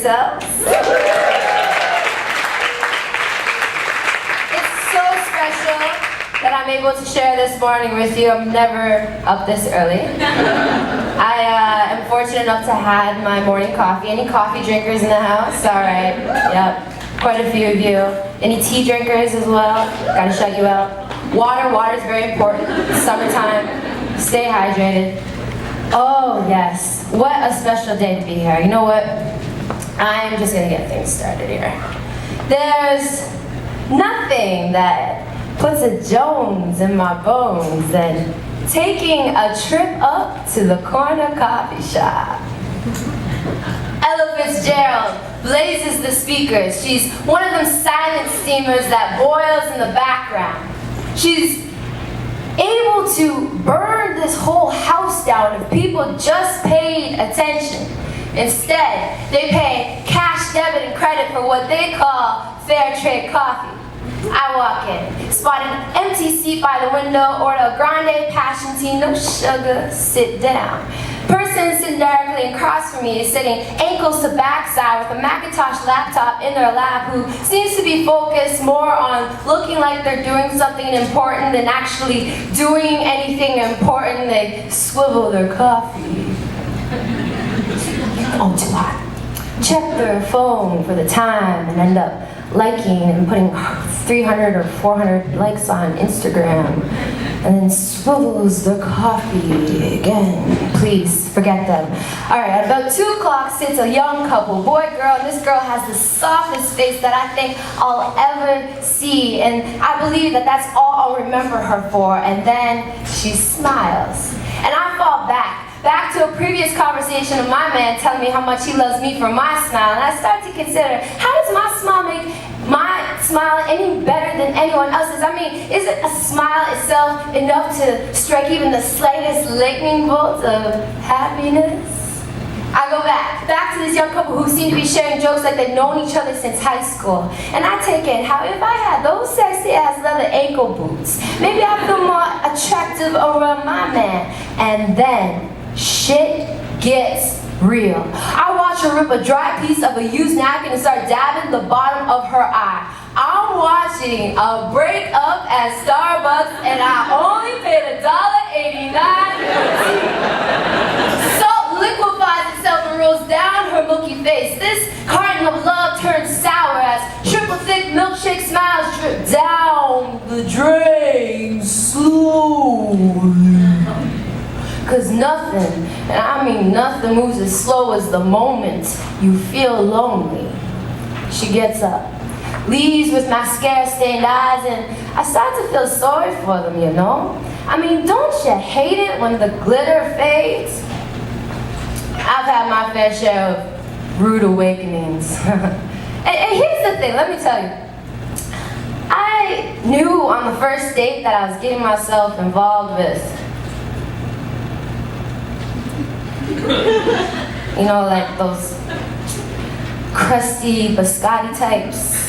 yourselves. It's so special that I'm able to share this morning with you. I'm never up this early. I am fortunate enough to have my morning coffee. Any coffee drinkers in the house? All right. Yep. Quite a few of you. Any tea drinkers as well? Gotta shut you out. Water is very important. It's summertime. Stay hydrated. Oh yes, what a special day to be here. You know what? I'm just gonna get things started here. There's nothing that puts a Jones in my bones than taking a trip up to the corner coffee shop. Ella Fitzgerald blazes the speakers. She's one of them silent steamers that boils in the background. She's able to burn this whole house down if people just paid attention. Instead, they pay cash, debit, and credit for what they call fair trade coffee. I walk in, spot an empty seat by the window, order a grande passion tea, no sugar, sit down. Person sitting directly across from me is sitting ankles to backside with a Macintosh laptop in their lap, who seems to be focused more on looking like they're doing something important than actually doing anything important. They swivel their coffee. Oh, too hot. Check their phone for the time and end up liking and putting 300 or 400 likes on Instagram, and then swivels their coffee again. Please forget them. All right, at about 2 o'clock sits a young couple, boy, girl, and this girl has the softest face that I think I'll ever see, and I believe that that's all I'll remember her for, and then she smiles. And I fall back to a previous conversation of my man telling me how much he loves me for my smile, and I start to consider, how does my smile make my smile any better than anyone else's? I mean, is it a smile itself enough to strike even the slightest lightning bolt of happiness? I go back to this young couple who seem to be sharing jokes like they've known each other since high school, and I take in how if I had those sexy ass leather ankle boots, maybe I'd feel more attractive around my man. And then shit gets real. I watch her rip a dry piece of a used napkin and start dabbing the bottom of her eye. I'm watching a breakup at Starbucks, and I only paid $1.89. Salt liquefies itself and rolls down her milky face. This carton of love turns sour as triple thick milkshake smiles drip down the drain slowly. Cause nothing, and I mean nothing, moves as slow as the moment you feel lonely. She gets up, leaves with mascara stained eyes, and I start to feel sorry for them, you know? I mean, don't you hate it when the glitter fades? I've had my fair share of rude awakenings. and here's the thing, let me tell you. I knew on the first date that I was getting myself involved with. You know, like those crusty biscotti types.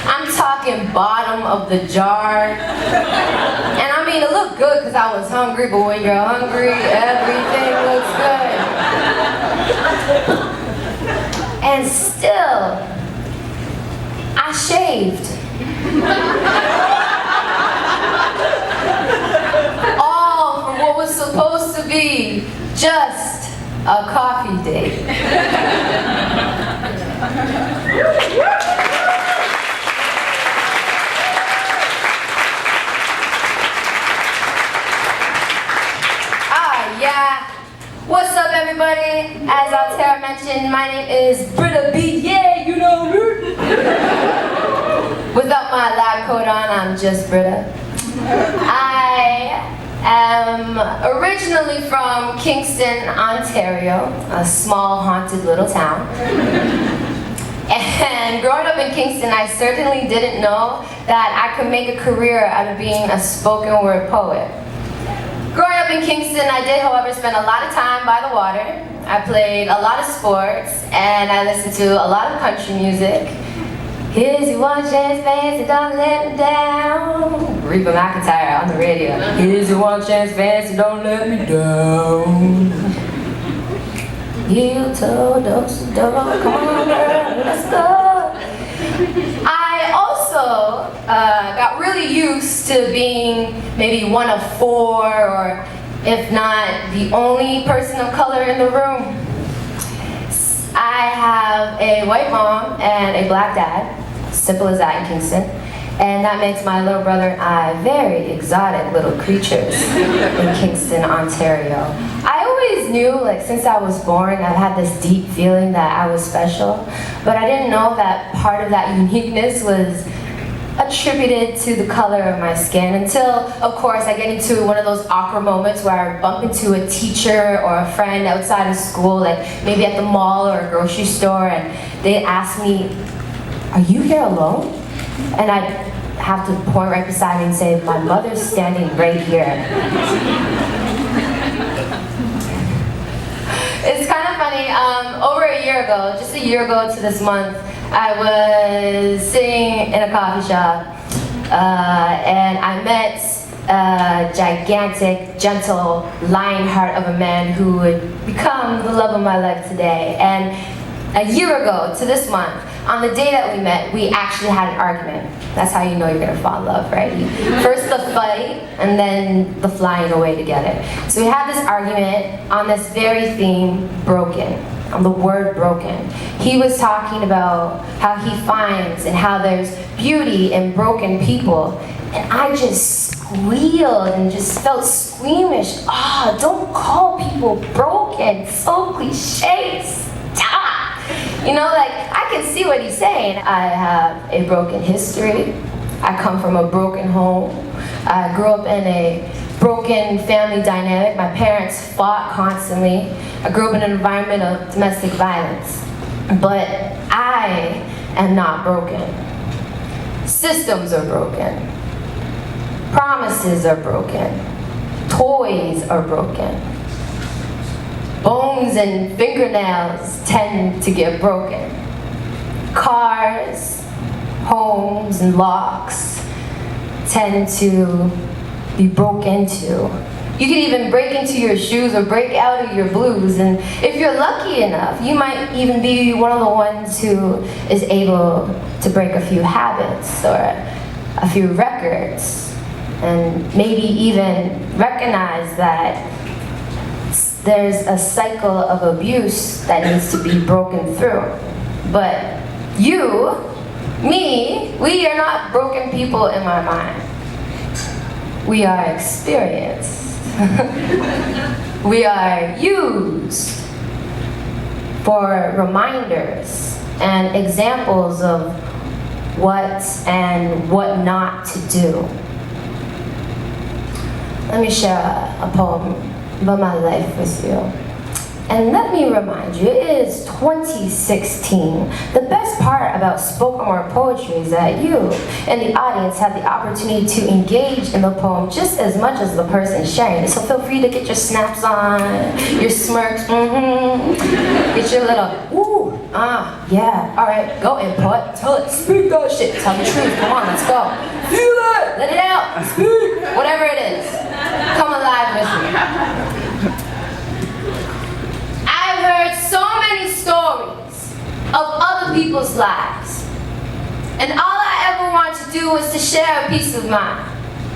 I'm talking bottom of the jar. And I mean, it looked good because I was hungry, but when you're hungry, everything looks good. And still, I shaved. All for what was supposed to be just a coffee date. Yeah. What's up, everybody? As Altera mentioned, my name is Britta B. Yeah, you know me. Without my lab coat on, I'm just Britta. I am originally from Kingston, Ontario, a small haunted little town. And growing up in Kingston, I certainly didn't know that I could make a career out of being a spoken word poet. Growing up in Kingston, I did, however, spend a lot of time by the water. I played a lot of sports, and I listened to a lot of country music. Here's your one chance, fancy, don't let me down. Reba McEntire on the radio. Here's your one chance, fancy, don't let me down. Heel toe, dose, come on, girl, let's go. I also got really used to being maybe one of 4, or if not the only person of color in the room. I have a white mom and a black dad, simple as that in Kingston, and that makes my little brother and I very exotic little creatures in Kingston, Ontario. I always knew, like, since I was born, I've had this deep feeling that I was special, but I didn't know that part of that uniqueness was attributed to the color of my skin until, of course, I get into one of those awkward moments where I bump into a teacher or a friend outside of school, like maybe at the mall or a grocery store, and they ask me, "Are you here alone?" And I have to point right beside me and say, "My mother's standing right here." It's kind of funny, over a year ago, just a year ago to this month, I was sitting in a coffee shop, and I met a gigantic, gentle, lion heart of a man who would become the love of my life today. And a year ago to this month, on the day that we met, we actually had an argument. That's how you know you're gonna fall in love, right? First the fight, and then the flying away together. So we had this argument on this very theme, broken, on the word broken. He was talking about how he finds and how there's beauty in broken people, and I just squealed and just felt squeamish. Don't call people broken, so cliche, stop. You know, like, I can see what he's saying. I have a broken history. I come from a broken home. I grew up in a broken family dynamic. My parents fought constantly. I grew up in an environment of domestic violence. But I am not broken. Systems are broken. Promises are broken. Toys are broken. Bones and fingernails tend to get broken. Cars, homes, and locks tend to be broke into. You can even break into your shoes or break out of your blues, and if you're lucky enough, you might even be one of the ones who is able to break a few habits or a few records, and maybe even recognize that there's a cycle of abuse that needs to be broken through. But you, me, we are not broken people in my mind. We are experienced. We are used for reminders and examples of what and what not to do. Let me share a poem about my life with you. And let me remind you, it is 2016. The best part about spoken word poetry is that you and the audience have the opportunity to engage in the poem just as much as the person sharing it. So feel free to get your snaps on, your smirks, get your little, ooh, yeah, all right, go input, tell it, speak that shit, tell the truth, come on, let's go. Feel it, let it out, speak, whatever it is, come alive with me. I've heard so many stories of other people's lives, and all I ever wanted to do was to share a piece of mine.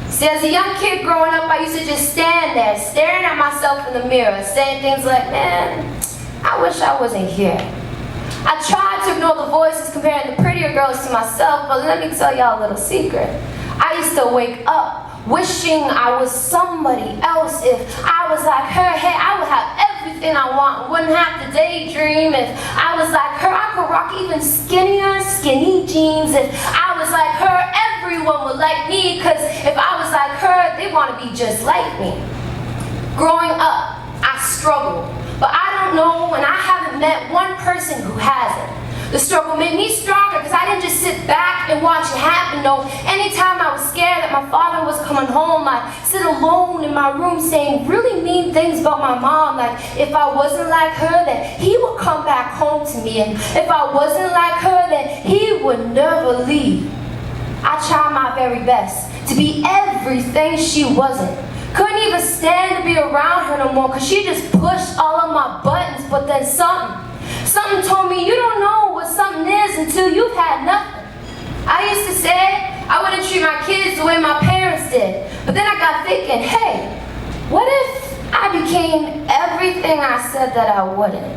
See, as a young kid growing up, I used to just stand there, staring at myself in the mirror, saying things like, man, I wish I wasn't here. I tried to ignore the voices comparing the prettier girls to myself, but let me tell y'all a little secret. I used to wake up wishing I was somebody else. If I was like her, hey, I would have everything I want. Wouldn't have to daydream. If I was like her, I could rock even skinnier, skinny jeans. If I was like her, everyone would like me, because if I was like her, they want to be just like me. Growing up, I struggled, but I don't know, and I haven't met one person who hasn't. The struggle made me stronger because I didn't just sit back and watch it happen. No, anytime I was scared that my father was coming home, I'd sit alone in my room saying really mean things about my mom. Like if I wasn't like her, then he would come back home to me. And if I wasn't like her, then he would never leave. I tried my very best to be everything she wasn't. Couldn't even stand to be around her no more because she just pushed all of my buttons. But then something told me you don't know what something is until you've had nothing. I used to say I wouldn't treat my kids the way my parents did. But then I got thinking, hey, what if I became everything I said that I wouldn't?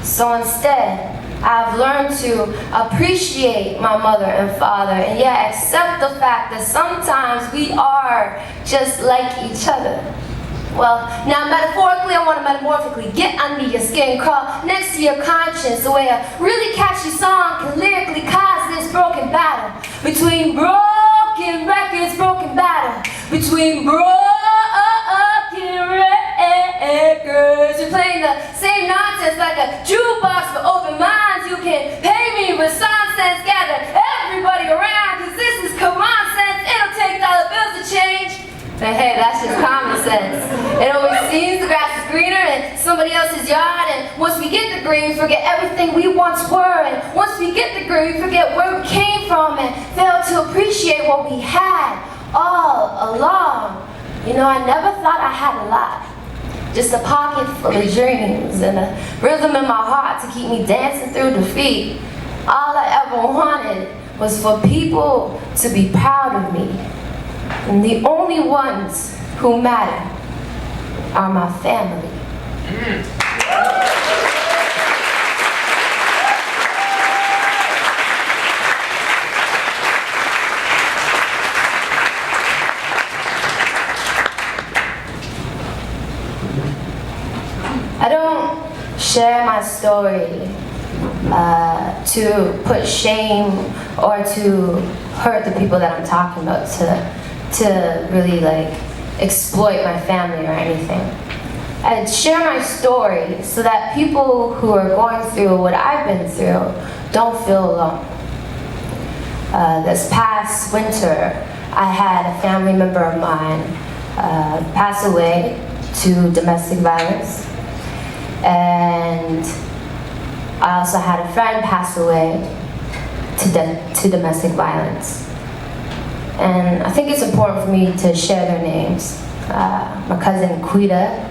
So instead, I've learned to appreciate my mother and father and yet accept the fact that sometimes we are just like each other. Well, now metaphorically, I want to metamorphically get under your skin, crawl next to your conscience, the way a really catchy song can lyrically cause this broken battle. Between broken records, broken battle. Between broken records. You're playing the same nonsense like a jukebox for open minds. You can pay me with song sense, gather everybody around, cause this is common sense. It'll take dollar bills to change. But hey, that's just common sense. It always seems the grass is greener in somebody else's yard, and once we get the green, we forget everything we once were, and once we get the green, we forget where we came from and fail to appreciate what we had all along. You know, I never thought I had a lot. Just a pocket full of dreams and a rhythm in my heart to keep me dancing through defeat. All I ever wanted was for people to be proud of me. And the only ones who matter are my family. I don't share my story to put shame or to hurt the people that I'm talking about, to really like exploit my family or anything. I share my story so that people who are going through what I've been through don't feel alone. This past winter, I had a family member of mine pass away to domestic violence. And I also had a friend pass away to domestic violence. And I think it's important for me to share their names. My cousin Quita,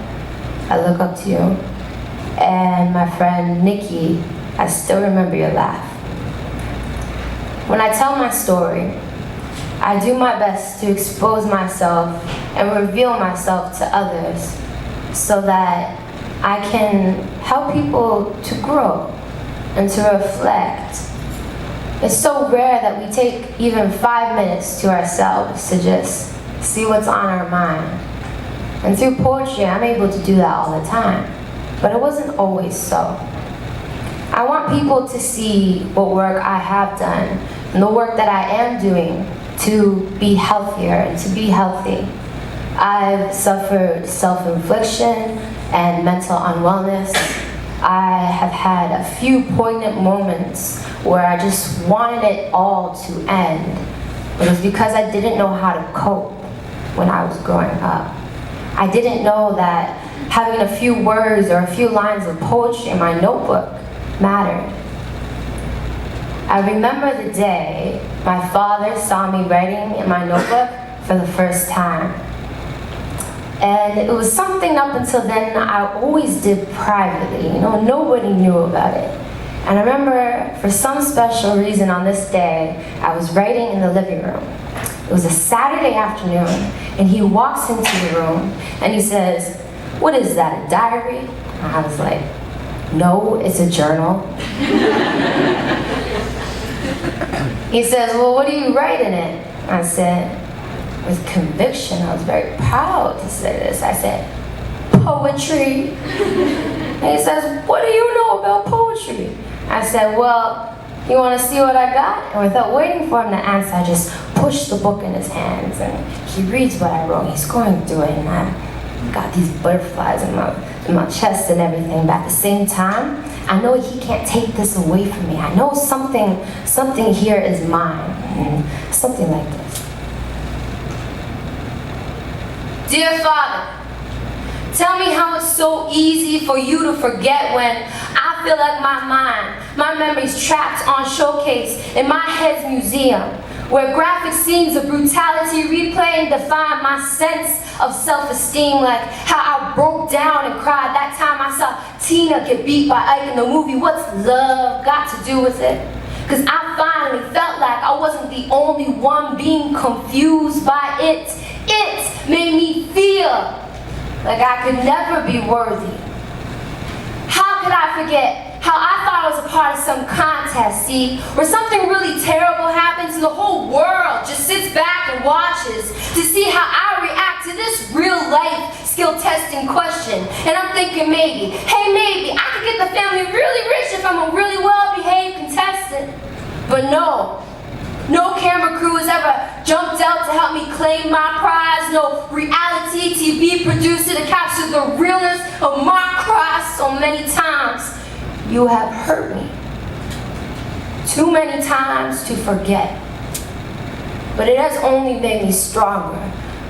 I look up to you. And my friend Nikki, I still remember your laugh. When I tell my story, I do my best to expose myself and reveal myself to others so that I can help people to grow and to reflect. It's so rare that we take even 5 minutes to ourselves to just see what's on our mind. And through poetry, I'm able to do that all the time. But it wasn't always so. I want people to see what work I have done and the work that I am doing to be healthier and to be healthy. I've suffered self-infliction and mental unwellness. I have had a few poignant moments where I just wanted it all to end. It was because I didn't know how to cope when I was growing up. I didn't know that having a few words or a few lines of poetry in my notebook mattered. I remember the day my father saw me writing in my notebook for the first time. And it was something up until then I always did privately. You know, nobody knew about it. And I remember for some special reason on this day, I was writing in the living room. It was a Saturday afternoon, and he walks into the room and he says, "What is that, a diary?" And I was like, "No, it's a journal." He says, "Well, what do you write in it?" I said, with conviction, I was very proud to say this. I said, "Poetry." And he says, "What do you know about poetry?" I said, "Well, you want to see what I got?" And without waiting for him to answer, I just pushed the book in his hands, and he reads what I wrote. He's going through it, and I got these butterflies in my chest and everything. But at the same time, I know he can't take this away from me. I know something here is mine. And something like this. Dear Father, tell me how it's so easy for you to forget when I feel like my memories trapped on showcase in my head's museum, where graphic scenes of brutality replay and define my sense of self-esteem, like how I broke down and cried that time I saw Tina get beat by Ike in the movie. What's love got to do with it? Because I finally felt like I wasn't the only one being confused by it. It made me feel like I could never be worthy. How could I forget how I thought I was a part of some contest, see, where something really terrible happens and the whole world just sits back and watches to see how I react to this real life skill testing question. And I'm thinking maybe, hey, maybe I could get the family really rich if I'm a really well-behaved contestant. But no camera crew has ever jumped out to help me claim my prize. No reality TV producer to capture the realness of my cry. So many times you have hurt me. Too many times to forget. But it has only made me stronger.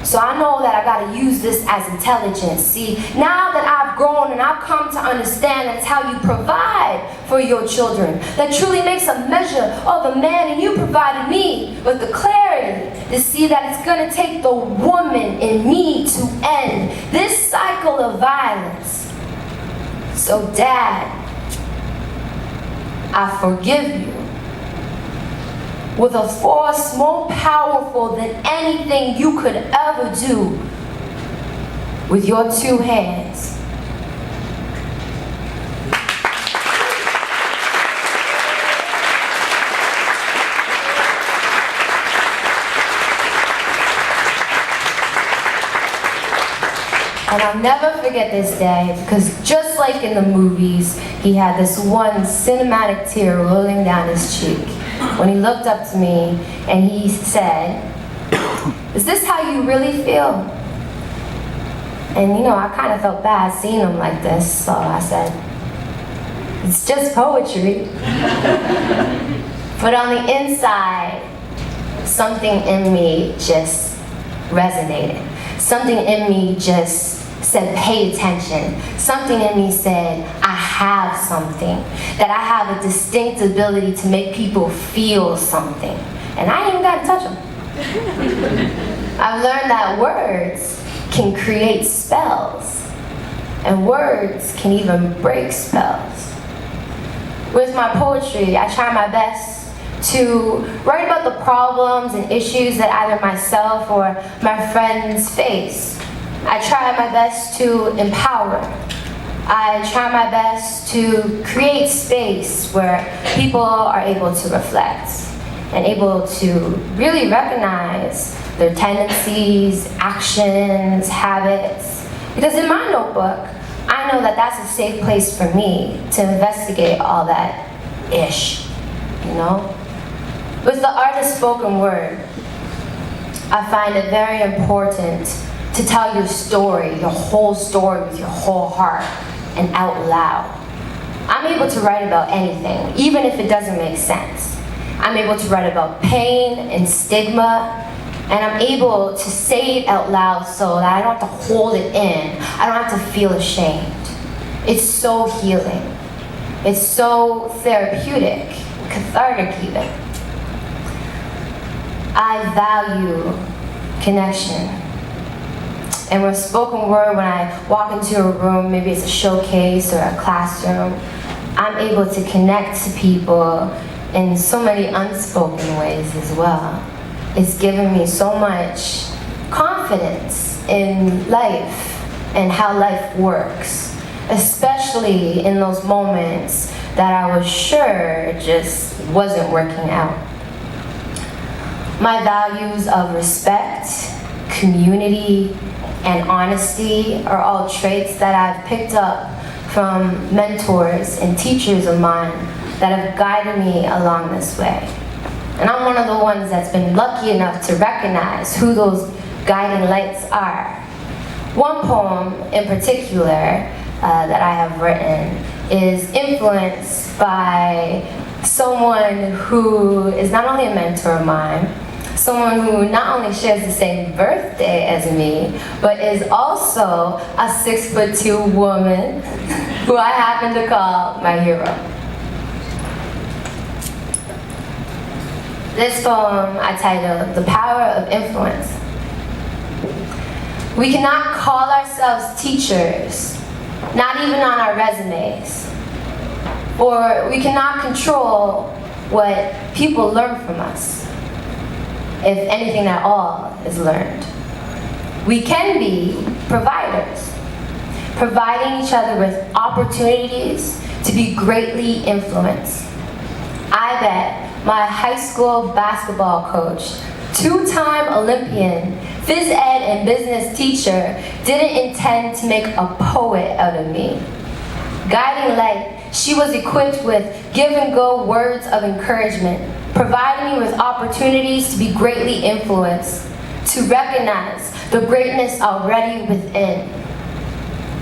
So I know that I gotta use this as intelligence. See, now that I've grown and I've come to understand that it's how you provide for your children that truly makes a measure of a man, and you provided me with the clarity to see that it's gonna take the woman in me to end this cycle of violence. So Dad, I forgive you with a force more powerful than anything you could ever do with your two hands. And I'll never forget this day, because just like in the movies, he had this one cinematic tear rolling down his cheek when he looked up to me and he said, "Is this how you really feel?" And you know, I kind of felt bad seeing him like this, so I said, "It's just poetry." But on the inside, something in me just resonated. Something in me just said, pay attention. Something in me said, I have something. That I have a distinct ability to make people feel something. And I ain't even got to touch them. I've learned that words can create spells. And words can even break spells. With my poetry, I try my best to write about the problems and issues that either myself or my friends face. I try my best to empower. I try my best to create space where people are able to reflect and able to really recognize their tendencies, actions, habits. Because in my notebook, I know that that's a safe place for me to investigate all that ish, you know? With the art of spoken word, I find it very important to tell your story, your whole story with your whole heart and out loud. I'm able to write about anything, even if it doesn't make sense. I'm able to write about pain and stigma, and I'm able to say it out loud so that I don't have to hold it in. I don't have to feel ashamed. It's so healing. It's so therapeutic, cathartic even. I value connection. And with spoken word, when I walk into a room, maybe it's a showcase or a classroom, I'm able to connect to people in so many unspoken ways as well. It's given me so much confidence in life and how life works, especially in those moments that I was sure just wasn't working out. My values of respect, community, and honesty are all traits that I've picked up from mentors and teachers of mine that have guided me along this way. And I'm one of the ones that's been lucky enough to recognize who those guiding lights are. One poem in particular that I have written is influenced by someone who is not only a mentor of mine, someone who not only shares the same birthday as me, but is also a 6'2" woman who I happen to call my hero. This poem I titled "The Power of Influence." We cannot call ourselves teachers, not even on our resumes. Or we cannot control what people learn from us, if anything at all is learned. We can be providers, providing each other with opportunities to be greatly influenced. I bet my high school basketball coach, two-time Olympian, phys ed and business teacher didn't intend to make a poet out of me. Guiding light, she was equipped with give-and-go words of encouragement, providing me with opportunities to be greatly influenced, to recognize the greatness already within.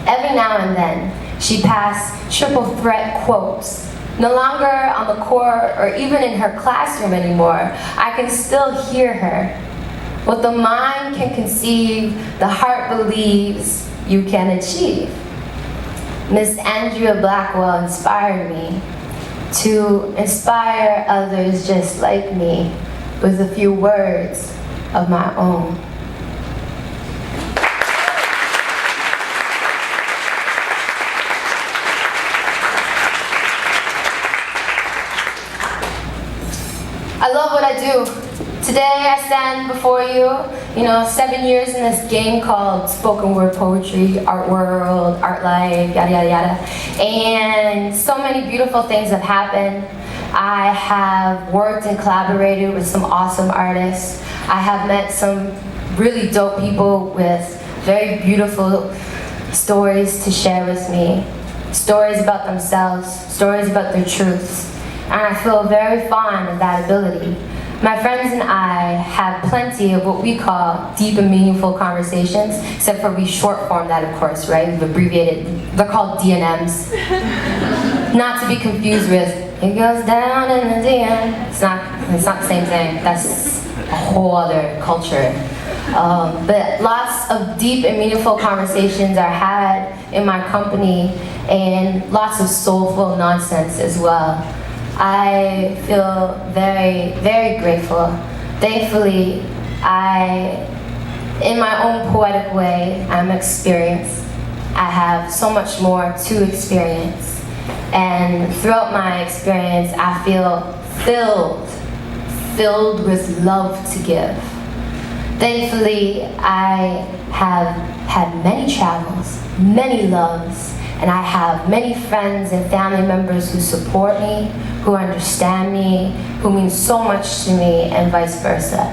Every now and then, she passed triple threat quotes. No longer on the court or even in her classroom anymore, I can still hear her. What the mind can conceive, the heart believes you can achieve. Miss Andrea Blackwell inspired me to inspire others just like me with a few words of my own. I love what I do. Today I stand before you, 7 years in this game called spoken word poetry, art world, art life, yada yada yada. And so many beautiful things have happened. I have worked and collaborated with some awesome artists. I have met some really dope people with very beautiful stories to share with me. Stories about themselves, stories about their truths. And I feel very fond of that ability. My friends and I have plenty of what we call deep and meaningful conversations, except for we short form that, of course, right? We've abbreviated. They're called DNMs. Not to be confused with, it goes down in the DM. It's not the same thing. That's a whole other culture. But lots of deep and meaningful conversations are had in my company, and lots of soulful nonsense as well. I feel very, very grateful. Thankfully, in my own poetic way, I'm experienced. I have so much more to experience. And throughout my experience, I feel filled with love to give. Thankfully, I have had many travels, many loves, and I have many friends and family members who support me, who understand me, who mean so much to me, and vice versa.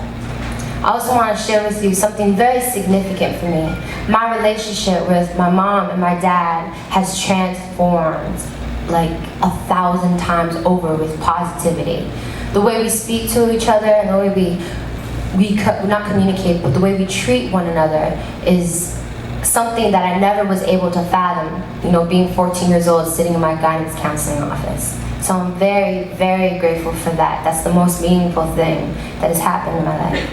I also want to share with you something very significant for me. My relationship with my mom and my dad has transformed like 1,000 times over with positivity. The way we speak to each other and the way we not communicate, but the way we treat one another is something that I never was able to fathom, being 14 years old, sitting in my guidance counseling office. So I'm very, very grateful for that. That's the most meaningful thing that has happened in my life.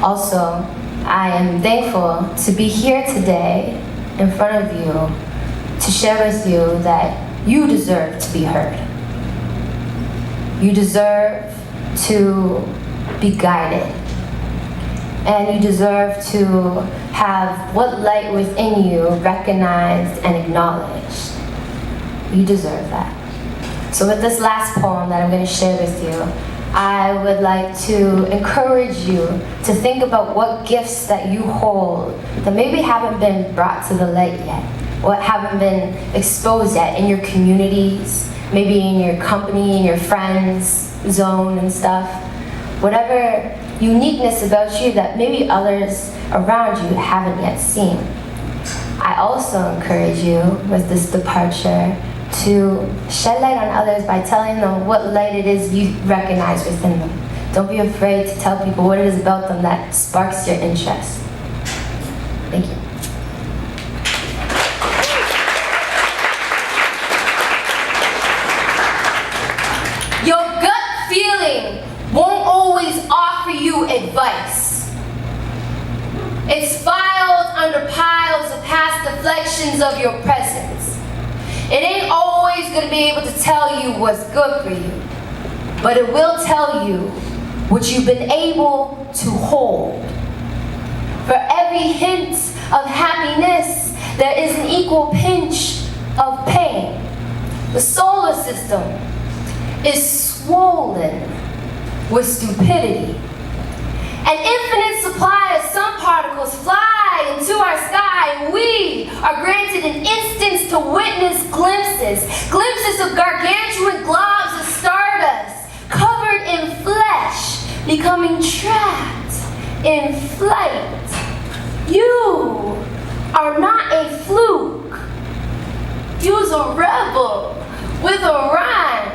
Also, I am thankful to be here today in front of you to share with you that you deserve to be heard. You deserve to be guided. And you deserve to have what light within you recognized and acknowledged. You deserve that. So with this last poem that I'm going to share with you, I would like to encourage you to think about what gifts that you hold that maybe haven't been brought to the light yet, or haven't been exposed yet in your communities, maybe in your company, in your friends' zone and stuff. Whatever uniqueness about you that maybe others around you haven't yet seen. I also encourage you with this departure to shed light on others by telling them what light it is you recognize within them. Don't be afraid to tell people what it is about them that sparks your interest. Thank you. offer you advice. It's filed under piles of past deflections of your presence. It ain't always going to be able to tell you what's good for you, but it will tell you what you've been able to hold. For every hint of happiness, there is an equal pinch of pain. The solar system is swollen with stupidity. An infinite supply of sun particles fly into our sky, and we are granted an instance to witness glimpses of gargantuan globs of stardust, covered in flesh, becoming trapped in flight. You are not a fluke. You's a rebel with a rhyme.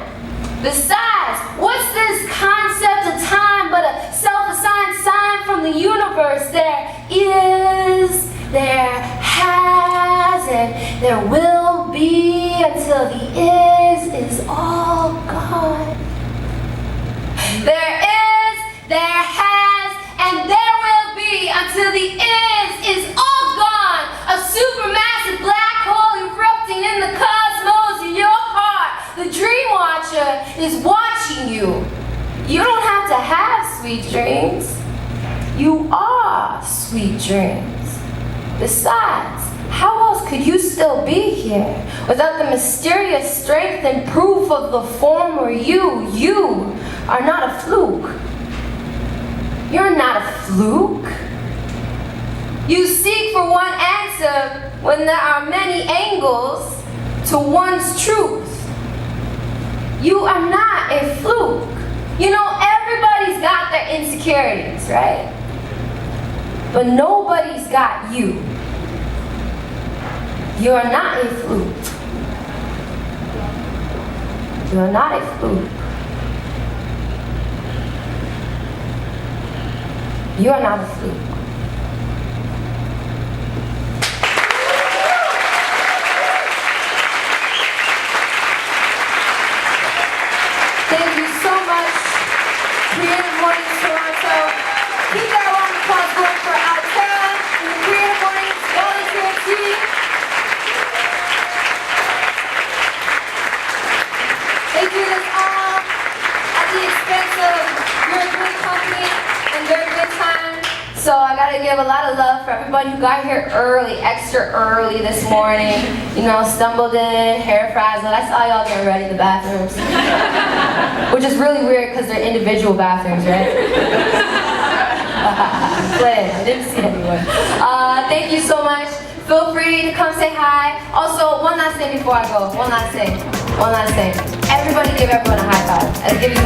Besides, what's this concept of time but a self-assigned sign from the universe? There is, there has, and there will be until the is all gone. There is, there has, and there will be until the is all gone. A supermassive black hole erupting in the cosmos in your heart. The dream watcher is watching you. You don't have to have sweet dreams. You are sweet dreams. Besides, how else could you still be here without the mysterious strength and proof of the former you? You are not a fluke. You're not a fluke. You seek for one answer when there are many angles to one's truth. You are not a fluke. You know, everybody's got their insecurities, right? But nobody's got you. You are not a fluke. You are not a fluke. You are not a fluke. Thank you so much, Creative Mornings Toronto. Keep that round of applause going for Altera and the Creative Mornings volunteer team. They do this all at the expense of your good company and their good time. So I gotta give a lot of love for everybody who got here early, extra early this morning. You know, stumbled in, hair frazzled. I saw y'all getting ready in the bathrooms. Which is really weird because they're individual bathrooms, right? I didn't see anyone. Thank you so much. Feel free to come say hi. Also, one last thing before I go. One last thing. Everybody give everyone a high five. I'll give you